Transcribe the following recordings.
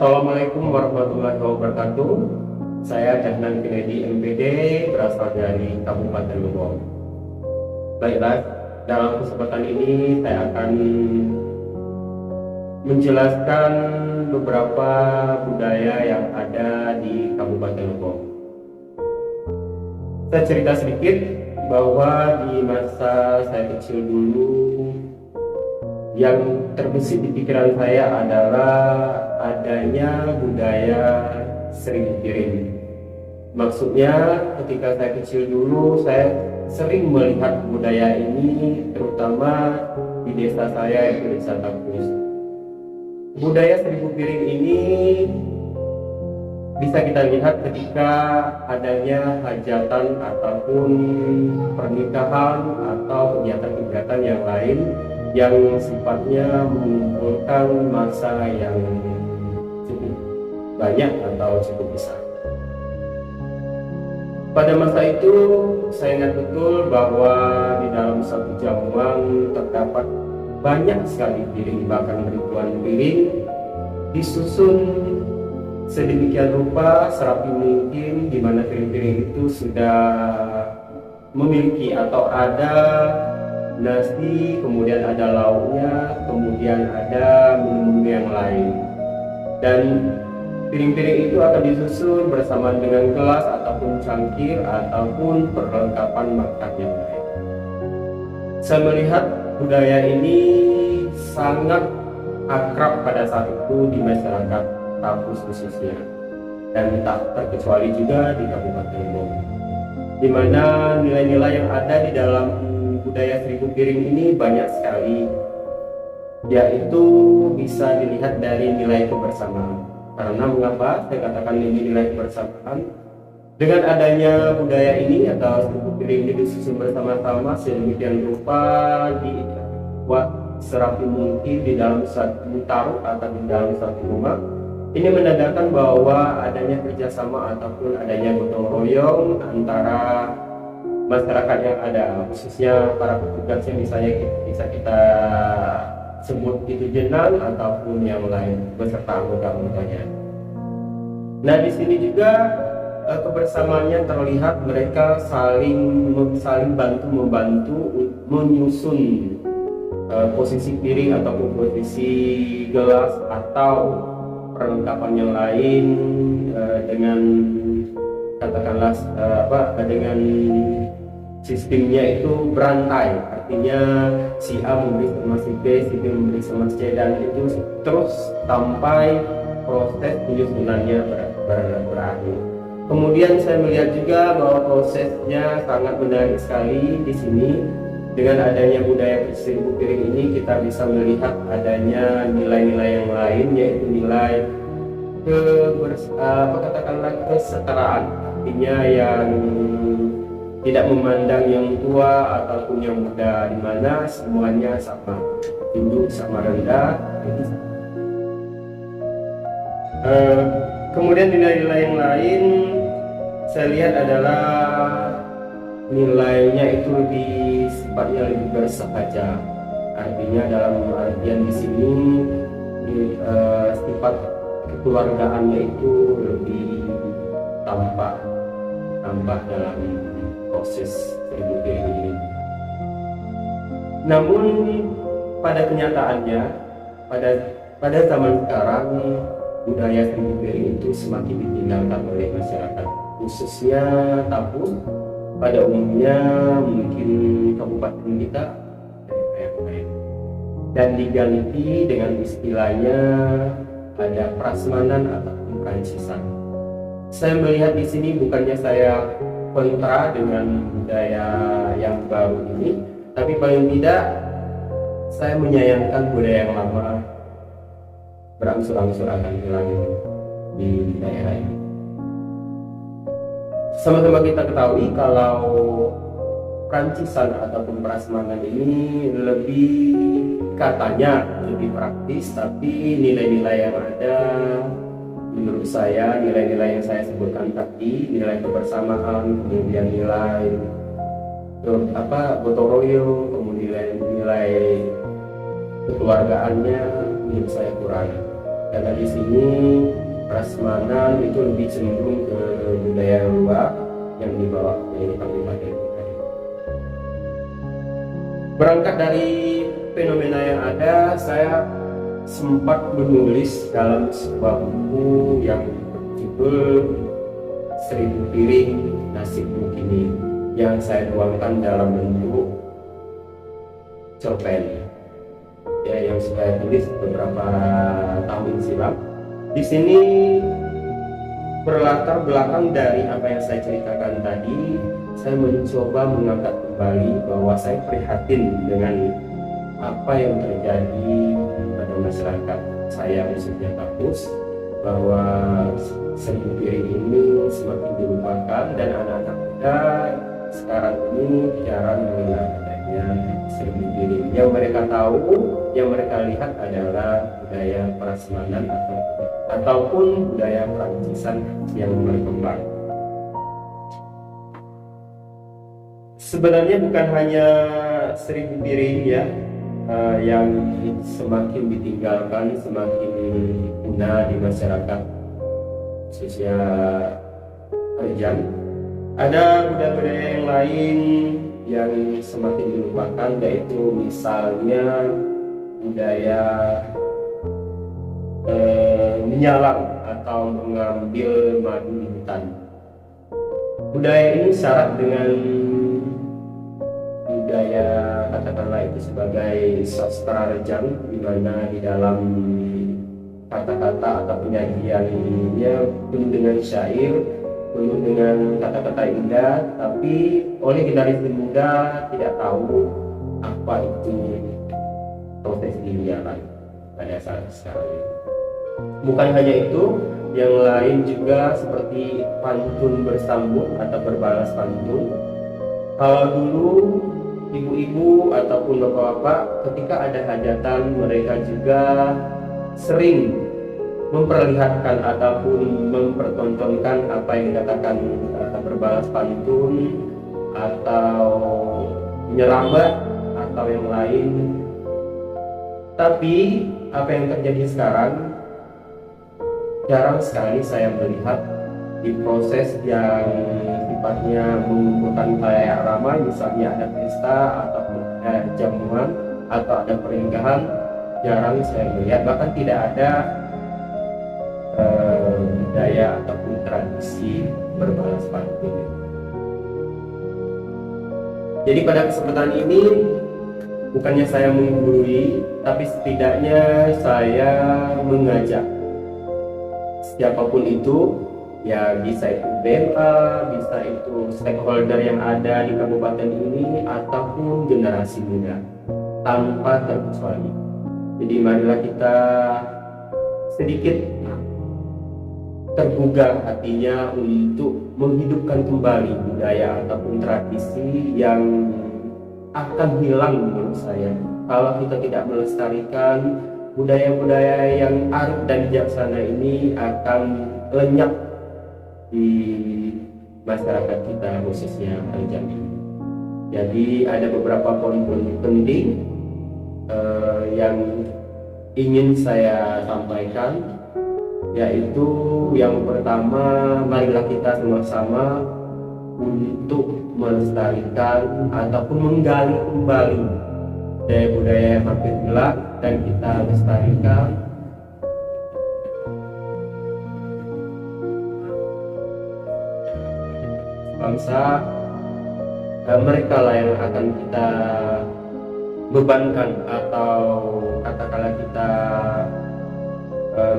Assalamualaikum warahmatullahi wabarakatuh. Saya Jahnan Kennedy MPD, berasal dari Kabupaten Luwu. Baiklah, dalam kesempatan ini saya akan menjelaskan beberapa budaya yang ada di Kabupaten Luwu. Saya cerita sedikit bahwa di masa saya kecil dulu, yang terbesit di pikiran saya adalah adanya budaya seribu piring. Maksudnya ketika saya kecil dulu, saya sering melihat budaya ini terutama di desa saya, yaitu Desa Tapus. Budaya seribu piring ini bisa kita lihat ketika adanya hajatan ataupun pernikahan atau kegiatan-kegiatan yang lain yang sifatnya mengumpulkan massa yang cukup banyak atau cukup besar. Pada masa itu saya ingat betul bahwa di dalam satu jamuan terdapat banyak sekali piring, bahkan ribuan piring, disusun sedemikian rupa serapi mungkin, di mana piring-piring itu sudah memiliki atau ada nasi, kemudian ada lauknya, kemudian ada minum yang lain, dan piring-piring itu akan disusun bersama dengan gelas ataupun cangkir ataupun perlengkapan makan yang lain. Saya melihat budaya ini sangat akrab pada saat itu di masyarakat Tapus khususnya, dan tak terkecuali juga di Kabupaten Luwu, di mana nilai-nilai yang ada di dalam budaya seribu piring ini banyak sekali, yaitu bisa dilihat dari nilai kebersamaan. Karena mengapa saya katakan ini nilai kebersamaan? Dengan adanya budaya ini atau seribu piring ini disusun bersama-sama sedemikian rupa, dibuat serapi mungkin di dalam satu taruh atau di dalam satu rumah. Ini menandakan bahwa adanya kerjasama ataupun adanya gotong royong antara masyarakat yang ada, khususnya para petugas yang misalnya bisa kita sebut itu jenang ataupun yang lain beserta anggota-anggotanya. Nah, di sini juga kebersamaannya terlihat, mereka saling bantu membantu menyusun posisi piring ataupun posisi gelas atau perlengkapan yang lain dengan katakanlah dengan sistemnya itu berantai, artinya si A memberi sama si B, si B memberi sama si C, dan itu terus sampai proses penyusunannya berakhir. Kemudian saya melihat juga bahwa prosesnya sangat menarik sekali di sini. Dengan adanya budaya seribu piring ini, kita bisa melihat adanya nilai-nilai yang lain, yaitu nilai kesetaraan, artinya yang tidak memandang yang tua ataupun yang muda, di mana semuanya sama, duduk sama rendah. Kemudian nilai-nilai yang lain saya lihat adalah nilainya itu sifatnya lebih bersahaja, artinya dalam artian di sini sifat kekeluargaannya itu lebih tampak dalam proses seribu piring ini. Namun pada kenyataannya, pada zaman sekarang budaya seribu piring itu semakin ditinggalkan oleh masyarakat, khususnya Tapus. Pada umumnya mungkin kabupaten kita yang lain, dan diganti dengan istilahnya ada prasmanan ataupun Prancisan. Saya melihat di sini bukannya saya kontra dengan budaya yang baru ini, tapi paling tidak saya menyayangkan budaya yang lama berangsur-angsur akan hilang di daerah ini. Sama-sama kita ketahui kalau Prancisan ataupun prasmanan ini katanya lebih praktis, tapi nilai-nilai yang ada menurut saya, nilai-nilai yang saya sebutkan tadi, nilai kebersamaan, kemudian nilai gotong royong, kemudian nilai kekeluargaannya menurut saya kurang. Karena di sini prasmanan itu lebih cenderung ke budaya luar yang dibawa dari kabupaten kita. Berangkat dari fenomena yang ada, saya sempat menulis dalam sebuah buku yang berjudul 1000 Piring Nasibmu Kini, yang saya tuangkan dalam bentuk cerpen, ya, yang saya tulis beberapa tahun silam. Di sini berlatar belakang dari apa yang saya ceritakan tadi, saya mencoba mengangkat kembali bahwa saya prihatin dengan apa yang terjadi pada masyarakat saya, khususnya kampus, bahwa 1000 Piring ini semakin dilupakan dan anak-anak muda sekarang ini jarang mengenal adanya 1000 Piring. Yang mereka tahu, yang mereka lihat adalah budaya prasmanan ataupun budaya Prancis yang berkembang. Sebenarnya bukan hanya 1000 Piring ya, yang semakin ditinggalkan, semakin punah di masyarakat khususnya Rejang. Ada budaya-budaya yang lain yang semakin dilupakan, yaitu misalnya budaya menyalang atau mengambil madu di hutan. Budaya ini syarat dengan budaya, katakanlah itu sebagai sastra Rejang, di mana di dalam kata-kata atau penyajiannya penuh dengan syair, penuh dengan kata-kata indah, tapi oleh generasi muda tidak tahu apa itu proses diniaran pada saat sekarang ini. Bukan hanya itu, yang lain juga seperti pantun bersambut atau berbalas pantun. Kalau dulu ibu-ibu ataupun bapak-bapak ketika ada hajatan, mereka juga sering memperlihatkan ataupun mempertontonkan apa yang dikatakan berbalas pantun atau menyerabat atau yang lain. Tapi apa yang terjadi sekarang, jarang sekali saya melihat di proses yang sifatnya mengumpulkan khalayak ramai, misalnya ada pesta ataupun ada jamuan atau ada pernikahan, jarang saya melihat, bahkan tidak ada budaya ataupun tradisi berbalas pantun. Jadi pada kesempatan ini bukannya saya menggurui, tapi setidaknya saya mengajak siapapun itu, ya bisa itu BMA, bisa itu stakeholder yang ada di kabupaten ini ataupun generasi muda, tanpa terkecuali. Jadi marilah kita sedikit tergugah hatinya untuk menghidupkan kembali budaya ataupun tradisi yang akan hilang menurut saya kalau kita tidak melestarikan. Budaya-budaya yang arif dan bijaksana ini akan lenyap di masyarakat kita, khususnya Rejang ini. Jadi ada beberapa poin-poin penting yang ingin saya sampaikan, yaitu yang pertama, marilah kita sama-sama untuk melestarikan ataupun menggali kembali budaya-budaya yang hampir hilang dan kita lestarikan. Bangsa, mereka lah yang akan kita bebankan atau katakanlah kita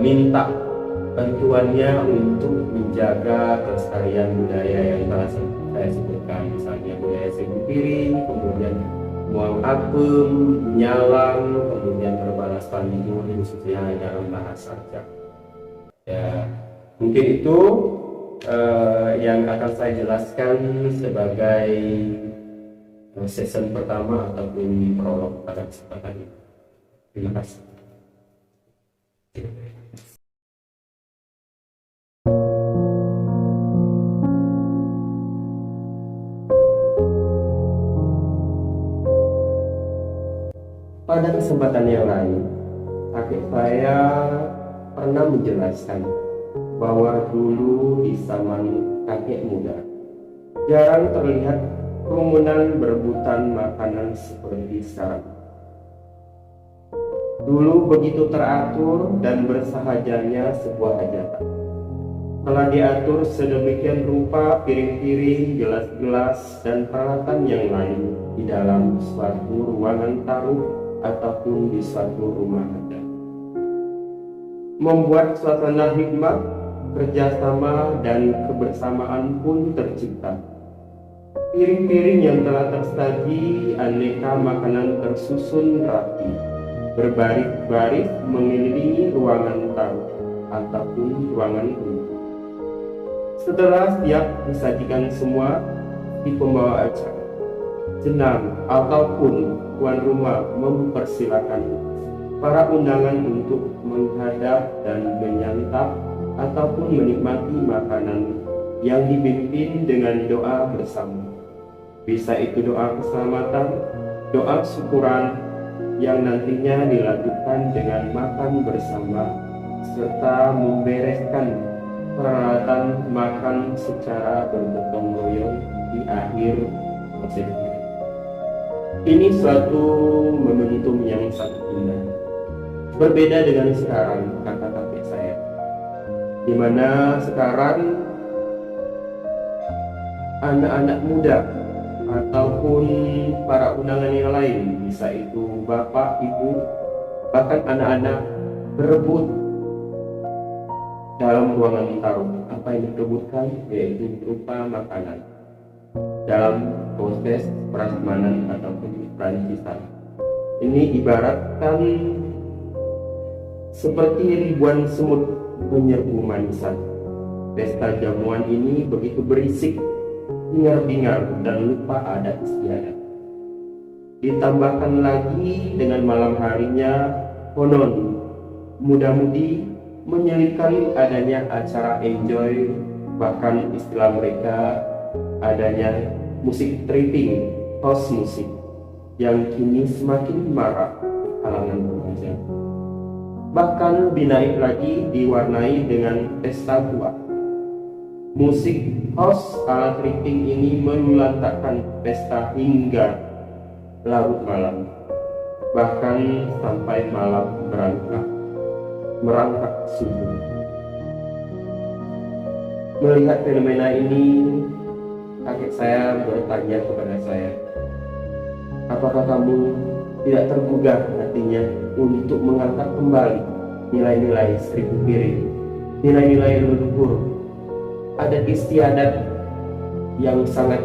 minta bantuannya untuk menjaga kelestarian budaya yang telah saya sebutkan, misalnya budaya 1000 Piring, kemudian buang apem, nyalang, kemudian berbalas pantun, khususnya dalam bahasa Rejang. Ya, mungkin itu yang akan saya jelaskan sebagai season pertama ataupun prolog pada kesempatan ini. Terima kasih. Pada kesempatan yang lain, kakek saya pernah menjelaskan bahwa dulu di zaman kakek muda jarang terlihat kerumunan berebutan makanan seperti sekarang. Dulu begitu teratur dan bersahajanya sebuah hajatan. Telah diatur sedemikian rupa piring-piring, gelas-gelas, dan peralatan yang lain di dalam suatu ruangan taruh ataupun di suatu rumah adat. Membuat suasana hikmat, kerjasama, dan kebersamaan pun tercipta. Piring-piring yang telah tersaji, aneka makanan tersusun rapi, berbaris-baris mengelilingi ruangan taruh ataupun ruangan umum. Setelah siap disajikan semua, di pembawa acara, jenang ataupun tuan rumah mempersilakan para undangan untuk menghadap dan menyantap ataupun menikmati makanan yang dipimpin dengan doa bersama. Bisa itu doa keselamatan, doa syukuran yang nantinya dilakukan dengan makan bersama serta membereskan peralatan makan secara bergotong royong di akhir prosesi. Ini suatu momentum yang sangat indah. Berbeda dengan sekarang, kata kakek saya, di mana sekarang anak-anak muda ataupun para undangan yang lain, bisa itu bapak, ibu, bahkan anak-anak berebut dalam ruangan taruh. Apa yang diperebutkan yaitu berupa makanan dalam proses prasmanan ataupun perancisan. Ini ibaratkan seperti ribuan semut menyerbu manisan. Pesta jamuan ini begitu berisik, bingar-bingar, dan lupa adat istiadat. Ditambahkan lagi dengan malam harinya konon muda-mudi menyelipkan adanya acara enjoy, bahkan istilah mereka adanya musik tripping, house musik, yang kini semakin marak kalangan remaja. Bahkan lebih naik lagi diwarnai dengan pesta tua. Musik house ala tripping ini melulantakkan pesta hingga larut malam, bahkan sampai malam merangkak subuh. Melihat fenomena ini, kakek saya bertanya kepada saya, apakah kamu tidak tergugah hatinya untuk mengangkat kembali nilai-nilai seribu piring, nilai-nilai leluhur, adat istiadat yang sangat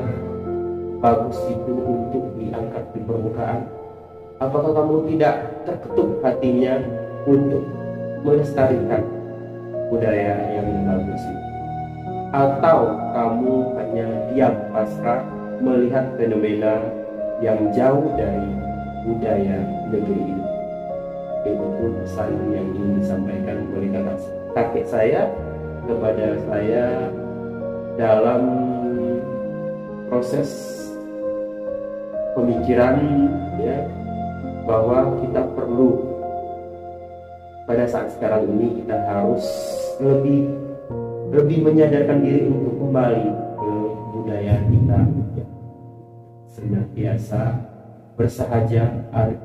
bagus itu untuk diangkat di permukaan? Apakah kamu tidak terketuk hatinya untuk melestarikan budaya yang bagus itu? Atau kamu hanya diam pasrah melihat fenomena yang jauh dari budaya negeri ini? Itu pesan yang ingin disampaikan oleh kakek saya kepada saya dalam proses pemikiran, ya, bahwa kita perlu pada saat sekarang ini kita harus lebih menyadarkan diri untuk kembali ke budaya kita, ya, senantiasa bersahaja, arif